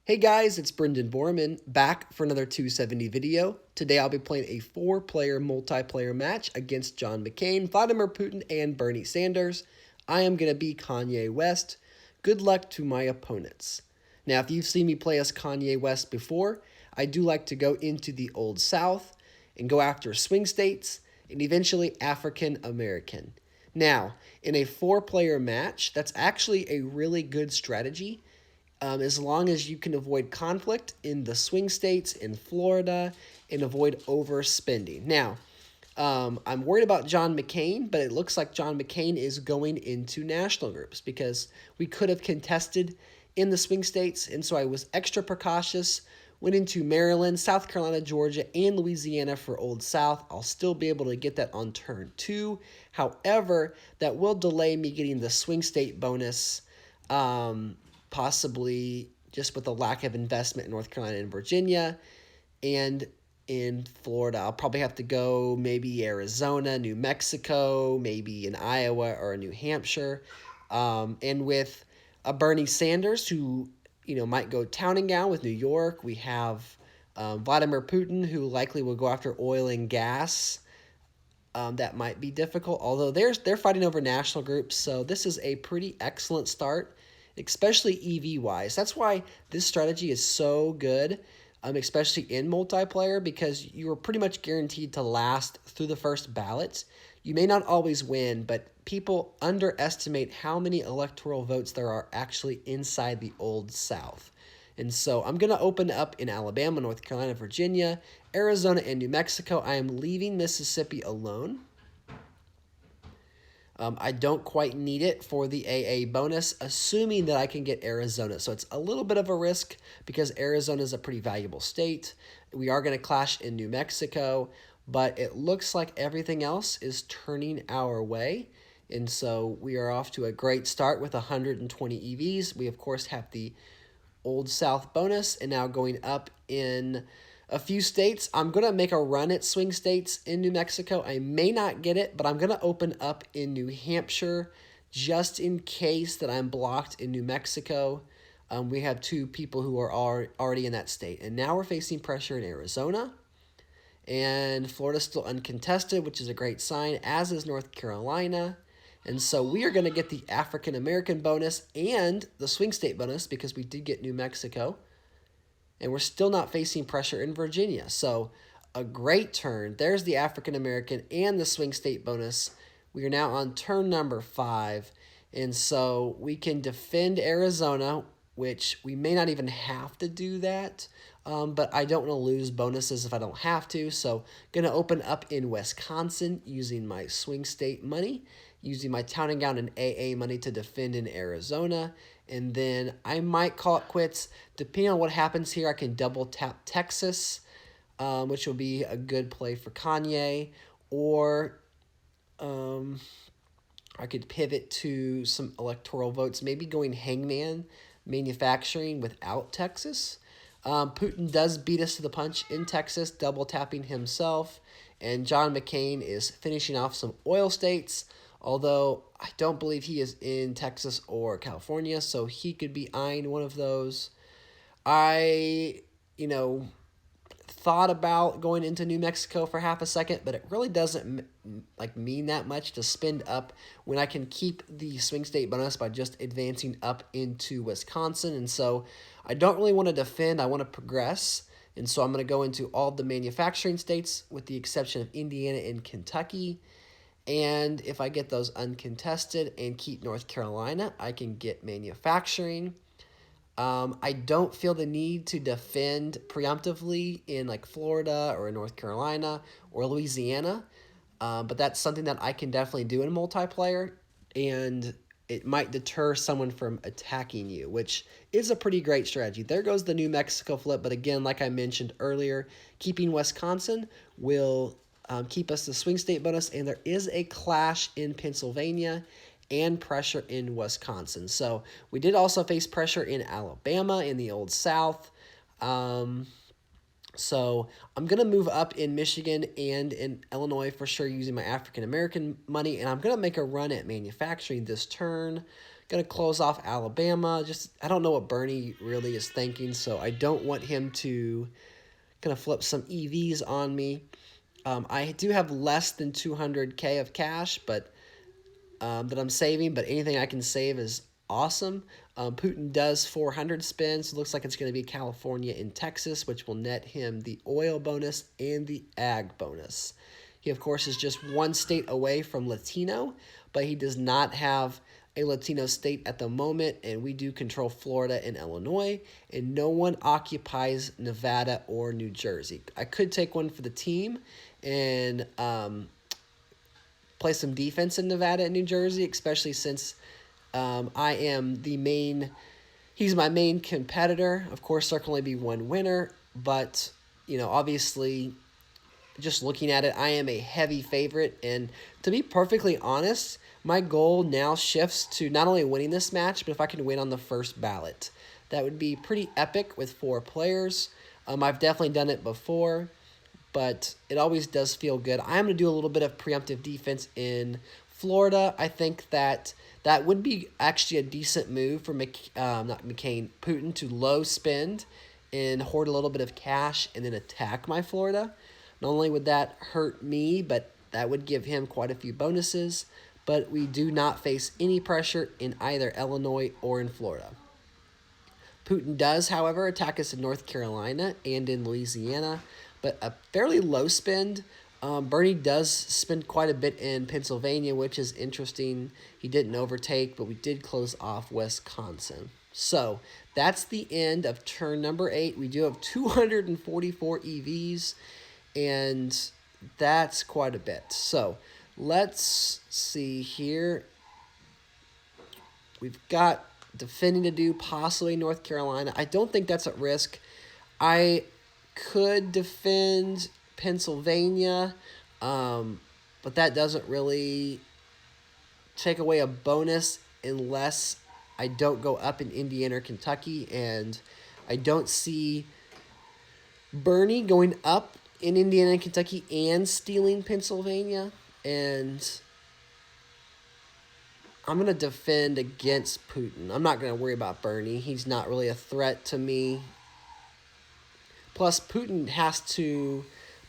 Hey guys, it's Brendan Borman back for another 270 video. Today I'll be playing a 4-player multiplayer match against John McCain, Vladimir Putin, and Bernie Sanders. I am going to be Kanye West. Good luck to my opponents. Now, if you've seen me play as Kanye West before, I do like to go into the Old South and go after swing states and eventually African American. Now, in a 4-player match, that's actually a really good strategy as long as you can avoid conflict in the swing states in Florida and avoid overspending. Now, I'm worried about John McCain, but it looks like John McCain is going into national groups because we could have contested in the swing states, and so I was extra precautious. Went into Maryland, South Carolina, Georgia, and Louisiana for Old South. I'll still be able to get that on turn 2. However, that will delay me getting the swing state bonus. Possibly just with the lack of investment in North Carolina and Virginia. And in Florida, I'll probably have to go maybe Arizona, New Mexico, maybe in Iowa or New Hampshire. And with a Bernie Sanders who, might go town and gown with New York, we have Vladimir Putin, who likely will go after oil and gas. That might be difficult, although they're fighting over national groups, so this is a pretty excellent start, especially EV-wise. That's why this strategy is so good, especially in multiplayer, because you are pretty much guaranteed to last through the first ballot. You may not always win, but people underestimate how many electoral votes there are actually inside the Old South. And so I'm going to open up in Alabama, North Carolina, Virginia, Arizona, and New Mexico. I am leaving Mississippi alone. I don't quite need it for the AA bonus, assuming that I can get Arizona. So it's a little bit of a risk because Arizona is a pretty valuable state. We are going to clash in New Mexico, but it looks like everything else is turning our way. And so we are off to a great start with 120 EVs. We, of course, have the Old South bonus, and now going up in a few states. I'm going to make a run at swing states in New Mexico. I may not get it, but I'm going to open up in New Hampshire just in case that I'm blocked in New Mexico. We have 2 people who are already in that state. And now we're facing pressure in Arizona. And Florida's still uncontested, which is a great sign, as is North Carolina. And so we are going to get the African American bonus and the swing state bonus because we did get New Mexico. And we're still not facing pressure in Virginia. So a great turn. There's the African American and the swing state bonus. We are now on turn number 5. And so we can defend Arizona, which we may not even have to do that. But I don't want to lose bonuses if I don't have to. So going to open up in Wisconsin using my swing state money, using my town and gown and AA money to defend in Arizona. And then I might call it quits. Depending on what happens here, I can double tap Texas, which will be a good play for Kanye. Or I could pivot to some electoral votes, maybe going hangman manufacturing without Texas. Putin does beat us to the punch in Texas, double tapping himself. And John McCain is finishing off some oil states, although I don't believe he is in Texas or California, so he could be eyeing one of those. I, thought about going into New Mexico for half a second, but it really doesn't mean that much to spend up when I can keep the swing state bonus by just advancing up into Wisconsin. And so I don't really want to defend. I want to progress. And so I'm going to go into all the manufacturing states with the exception of Indiana and Kentucky. And if I get those uncontested and keep North Carolina, I can get manufacturing. I don't feel the need to defend preemptively in Florida or North Carolina or Louisiana, but that's something that I can definitely do in multiplayer, and it might deter someone from attacking you, which is a pretty great strategy. There goes the New Mexico flip, but again, like I mentioned earlier, keeping Wisconsin will keep us the swing state bonus, and there is a clash in Pennsylvania and pressure in Wisconsin. So we did also face pressure in Alabama in the Old South. So I'm going to move up in Michigan and in Illinois for sure using my African American money, and I'm going to make a run at manufacturing this turn, Going to close off Alabama. Just I don't know what Bernie really is thinking, so I don't want him to kind of flip some EVs on me. I do have less than 200K of cash, but that I'm saving, but anything I can save is awesome. Putin does 400 spins. It looks like it's going to be California and Texas, which will net him the oil bonus and the ag bonus. He, of course, is just one state away from Latino, but he does not have a Latino state at the moment, and we do control Florida and Illinois, and no one occupies Nevada or New Jersey. I could take one for the team and play some defense in Nevada and New Jersey, especially since I am the main, he's my main competitor. Of course, there can only be one winner, but, you know, obviously, just looking at it, I am a heavy favorite, and to be perfectly honest, my goal now shifts to not only winning this match, but if I can win on the first ballot. That would be pretty epic with 4 players. I've definitely done it before, but it always does feel good. I'm going to do a little bit of preemptive defense in Florida. I think that that would be actually a decent move for Putin to low spend and hoard a little bit of cash and then attack my Florida. Not only would that hurt me, but that would give him quite a few bonuses. But we do not face any pressure in either Illinois or in Florida. Putin does, however, attack us in North Carolina and in Louisiana, but a fairly low spend. Bernie does spend quite a bit in Pennsylvania, which is interesting. He didn't overtake, but we did close off Wisconsin. So that's the end of turn number 8. We do have 244 EVs, and that's quite a bit. So let's see here. We've got defending to do, possibly North Carolina. I don't think that's at risk. I could defend Pennsylvania, but that doesn't really take away a bonus unless I don't go up in Indiana or Kentucky, and I don't see Bernie going up in Indiana and Kentucky and stealing Pennsylvania, and I'm going to defend against Putin. I'm not going to worry about Bernie. He's not really a threat to me. Plus, Putin has to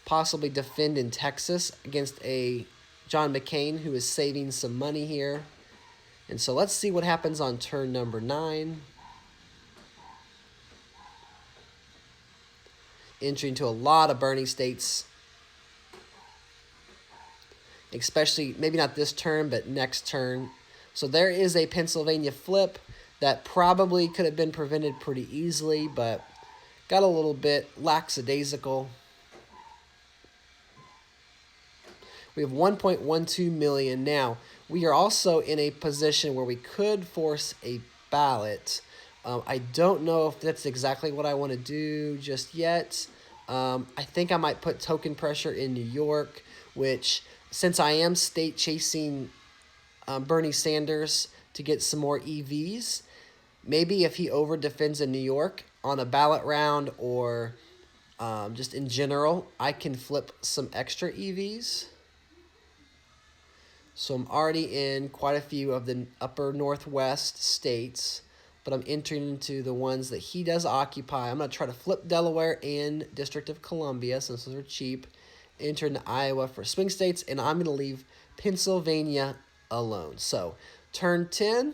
possibly defend in Texas against a John McCain who is saving some money here. And so let's see what happens on turn number 9. Entry into a lot of Bernie states. Especially, maybe not this turn, but next turn. So there is a Pennsylvania flip that probably could have been prevented pretty easily, but got a little bit lackadaisical. We have 1.12 million now. We are also in a position where we could force a ballot. I don't know if that's exactly what I want to do just yet. I think I might put token pressure in New York, which, since I am state chasing Bernie Sanders to get some more EVs, maybe if he over defends in New York on a ballot round or just in general, I can flip some extra EVs. So I'm already in quite a few of the upper Northwest states, but I'm entering into the ones that he does occupy. I'm going to try to flip Delaware and District of Columbia, since those are cheap. Enter into Iowa for swing states, and I'm going to leave Pennsylvania alone. So turn 10,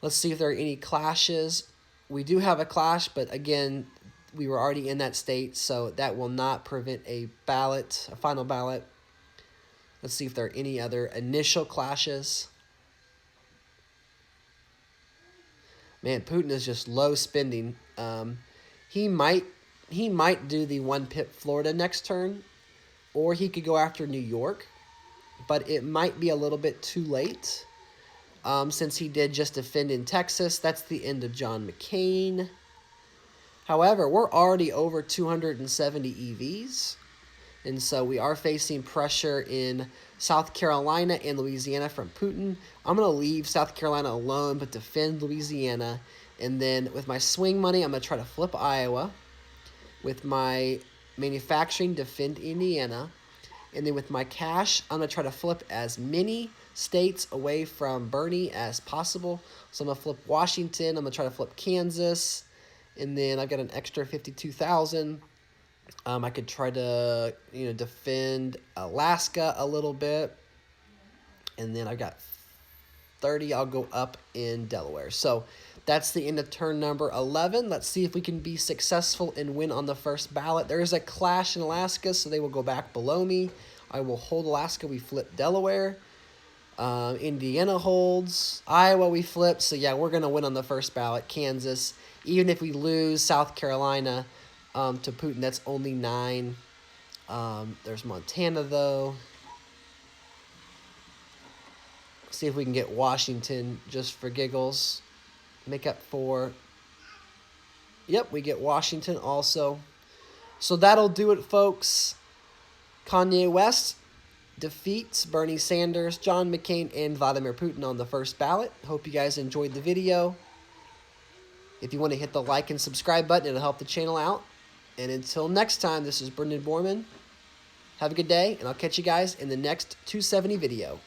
let's see if there are any clashes. We do have a clash, but again, we were already in that state, so that will not prevent a ballot, a final ballot. Let's see if there are any other initial clashes. Man, Putin is just low spending. He might do the one pip Florida next turn, or he could go after New York, but it might be a little bit too late. Since he did just defend in Texas, that's the end of John McCain. However, we're already over 270 EVs. And so we are facing pressure in South Carolina and Louisiana from Putin. I'm going to leave South Carolina alone, but defend Louisiana. And then with my swing money, I'm going to try to flip Iowa. With my manufacturing, defend Indiana. And then with my cash, I'm going to try to flip as many states away from Bernie as possible. So I'm going to flip Washington. I'm going to try to flip Kansas. And then I've got an extra 52,000. I could try to, defend Alaska a little bit. And then I've got 30. I'll go up in Delaware. So that's the end of turn number 11. Let's see if we can be successful and win on the first ballot. There is a clash in Alaska, so they will go back below me. I will hold Alaska. We flip Delaware. Indiana holds. Iowa we flip. So, yeah, we're going to win on the first ballot. Kansas. Even if we lose South Carolina to Putin, that's only 9. There's Montana, though. See if we can get Washington just for giggles. Make up 4. Yep, we get Washington also. So that'll do it, folks. Kanye West defeats Bernie Sanders, John McCain, and Vladimir Putin on the first ballot. Hope you guys enjoyed the video. If you want to hit the like and subscribe button, it'll help the channel out. And until next time, this is Brendan Borman. Have a good day, and I'll catch you guys in the next 270 video.